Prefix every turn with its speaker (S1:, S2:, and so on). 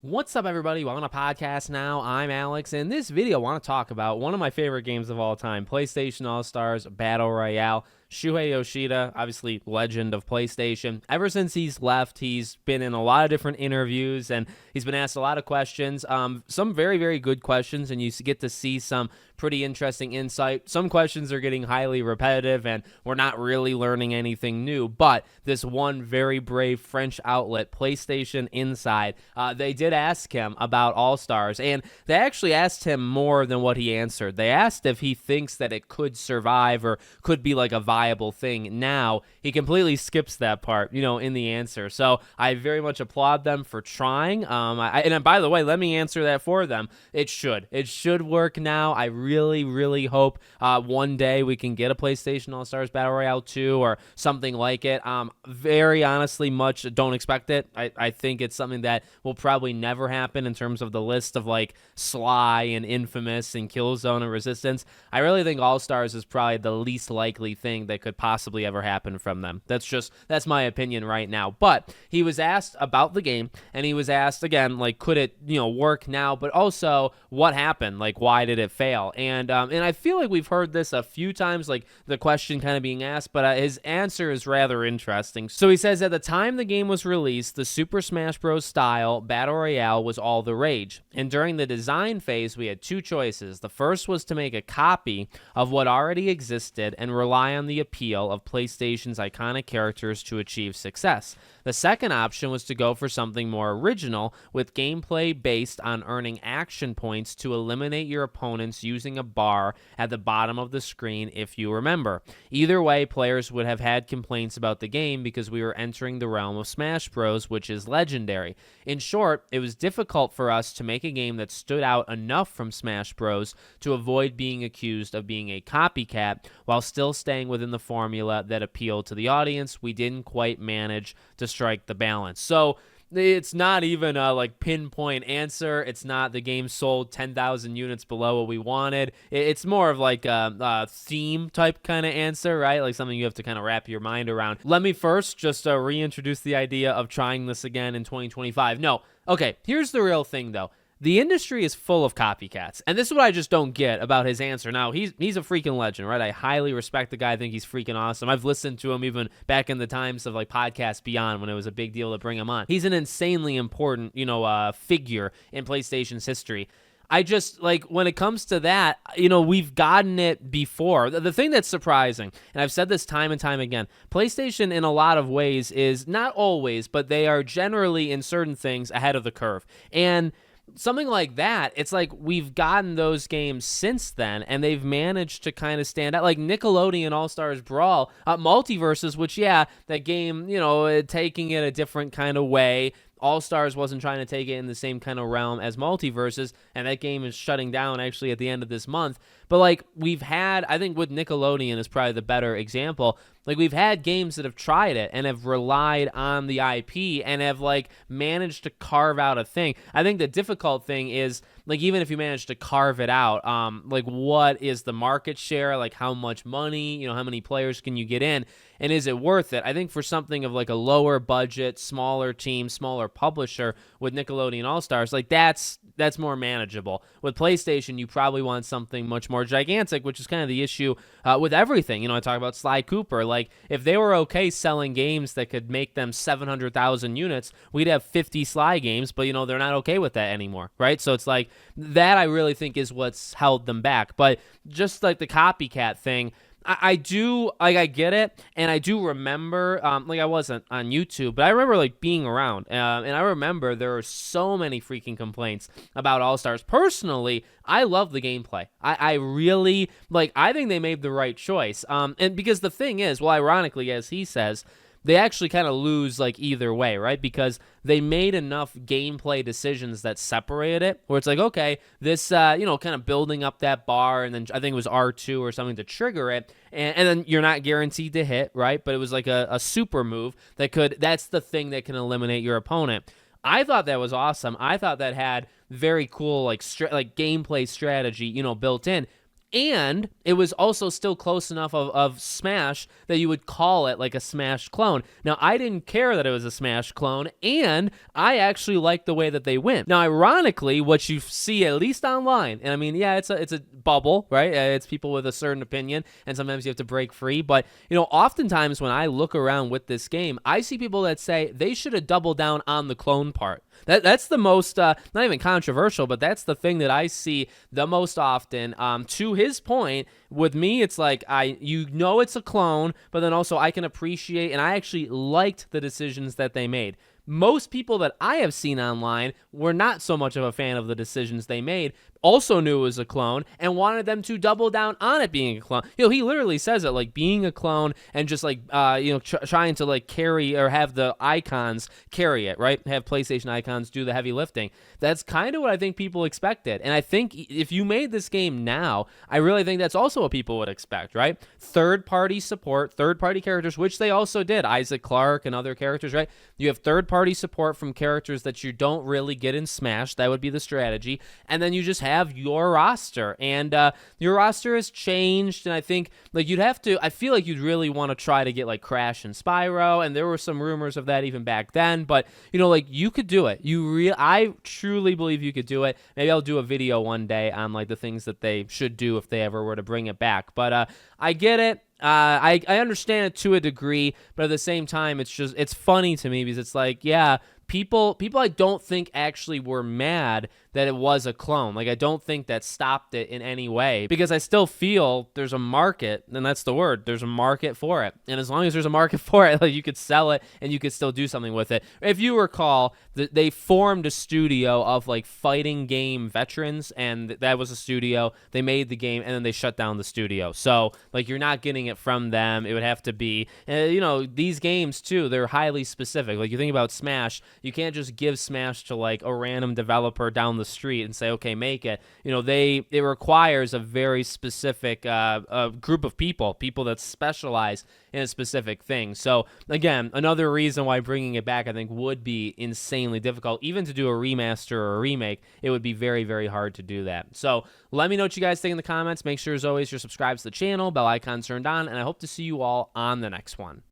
S1: What's up, everybody? Welcome to Podcast Now. I'm Alex. In this video, I want to talk about one of my favorite games of all time, PlayStation AllStars Battle Royale. Shuhei Yoshida, obviously legend of PlayStation. Ever since he's left, he's been in a lot of different interviews, and he's been asked a lot of questions. Some very, very good questions, and you get to see some pretty interesting insight. Some questions are getting highly repetitive, and we're not really learning anything new. But this one very brave French outlet, PlayStation Inside, they did ask him about AllStars, and they actually asked him more than what he answered. They asked if he thinks that it could survive or could be like a viable thing. Now he completely skips that part, in the answer. So I very much applaud them for trying. And by the way, let me answer that for them. It should work now. I really, really hope one day we can get a PlayStation All-Stars Battle Royale 2 or something like it. Very honestly, much don't expect it. I think it's something that will probably never happen in terms of the list of like Sly and Infamous and Killzone and Resistance. I really think All-Stars is probably the least likely thing that could possibly ever happen from them. That's my opinion right now. But he was asked about the game, and he was asked again, like, could it, work now? But also, what happened? Like, why did it fail? And I feel like we've heard this a few times, like the question kind of being asked, but his answer is rather interesting. So he says, at the time the game was released, the Super Smash Bros. Style Battle Royale was all the rage. And during the design phase, we had two choices. The first was to make a copy of what already existed and rely on the appeal of PlayStation's iconic characters to achieve success. The second option was to go for something more original, with gameplay based on earning action points to eliminate your opponents using a bar at the bottom of the screen, if you remember. Either way, players would have had complaints about the game because we were entering the realm of Smash Bros., which is legendary. In short, it was difficult for us to make a game that stood out enough from Smash Bros. To avoid being accused of being a copycat while still staying within the formula that appealed to the audience. We didn't quite manage to strike the balance. So it's not even a like pinpoint answer. It's not the game sold 10,000 units below what we wanted. It's more of like a theme type kind of answer, right? Like something you have to kind of wrap your mind around. Let me first just reintroduce the idea of trying this again in 2025. No. Okay, here's the real thing though. The industry is full of copycats, and this is what I just don't get about his answer. Now, he's a freaking legend, right? I highly respect the guy. I think he's freaking awesome. I've listened to him even back in the times of like Podcast Beyond when it was a big deal to bring him on. He's an insanely important, figure in PlayStation's history. I just, like, when it comes to that, we've gotten it before. The thing that's surprising, and I've said this time and time again, PlayStation in a lot of ways is, not always, but they are generally in certain things ahead of the curve. And something like that, it's like we've gotten those games since then, and they've managed to kind of stand out. Like Nickelodeon All-Stars Brawl, Multiverses, which, yeah, that game, taking it a different kind of way. All-Stars wasn't trying to take it in the same kind of realm as Multiverses, and that game is shutting down actually at the end of this month. But like we've had, I think with Nickelodeon is probably the better example. Like we've had games that have tried it and have relied on the IP and have like managed to carve out a thing. I think the difficult thing is like even if you manage to carve it out, like what is the market share? Like how much money, how many players can you get in? And is it worth it? I think for something of like a lower budget, smaller team, smaller publisher with Nickelodeon All-Stars, like that's more manageable. With PlayStation, you probably want something much more gigantic, which is kind of the issue with everything. I talk about Sly Cooper. Like if they were okay selling games that could make them 700,000 units, we'd have 50 Sly games, but they're not okay with that anymore, right? So it's like that I really think is what's held them back. But just like the copycat thing, I do, like, I get it, and I do remember, like, I wasn't on YouTube, but I remember, like, being around, and I remember there were so many freaking complaints about All-Stars. Personally, I love the gameplay. I really, like, I think they made the right choice, and because the thing is, well, ironically, as he says, they actually kind of lose like either way, right? Because they made enough gameplay decisions that separate it, where it's like, okay, this, kind of building up that bar, and then I think it was R2 or something to trigger it, and then you're not guaranteed to hit, right? But it was like a super move that's the thing that can eliminate your opponent. I thought that was awesome. I thought that had very cool like gameplay strategy, built in. And it was also still close enough of Smash that you would call it like a Smash clone. Now, I didn't care that it was a Smash clone, and I actually liked the way that they went. Now, ironically, what you see, at least online, and I mean, yeah, it's a bubble, right? It's people with a certain opinion, and sometimes you have to break free. But, oftentimes when I look around with this game, I see people that say they should have doubled down on the clone part. That's the most, not even controversial, but that's the thing that I see the most often. To his point, with me, it's like it's a clone, but then also I can appreciate, and I actually liked the decisions that they made. Most people that I have seen online were not so much of a fan of the decisions they made, also knew it was a clone, and wanted them to double down on it being a clone. He literally says it, like, being a clone and just, like, trying to, like, carry or have the icons carry it, right? Have PlayStation icons do the heavy lifting. That's kind of what I think people expected. And I think if you made this game now, I really think that's also what people would expect, right? Third-party support, third-party characters, which they also did. Isaac Clarke and other characters, right? You have third-party support from characters that you don't really get in Smash. That would be the strategy. And then you just have your roster. And your roster has changed. And I think, like, I feel like you'd really want to try to get, like, Crash and Spyro. And there were some rumors of that even back then. But, like, you could do it. I truly believe you could do it. Maybe I'll do a video one day on, like, the things that they should do if they ever were to bring it back. But I get it. I understand it to a degree, but at the same time, it's funny to me because it's like, yeah, people I don't think actually were mad that it was a clone. Like, I don't think that stopped it in any way, because I still feel there's a market, and that's the word. There's a market for it. And as long as there's a market for it, like, you could sell it and you could still do something with it. If you recall, they formed a studio of, like, fighting game veterans, and that was a studio. They made the game, and then they shut down the studio. So, like, you're not getting it from them. It would have to be, these games too, they're highly specific. Like, you think about Smash, you can't just give Smash to, like, a random developer down the street and say, okay, make it. It requires a very specific group of people that specialize in a specific thing. So again, another reason why bringing it back, I think, would be insanely difficult. Even to do a remaster or a remake, it would be very, very hard to do that. So let me know what you guys think in the comments. Make sure, as always, you're subscribed to the channel, bell icon turned on, and I hope to see you all on the next one.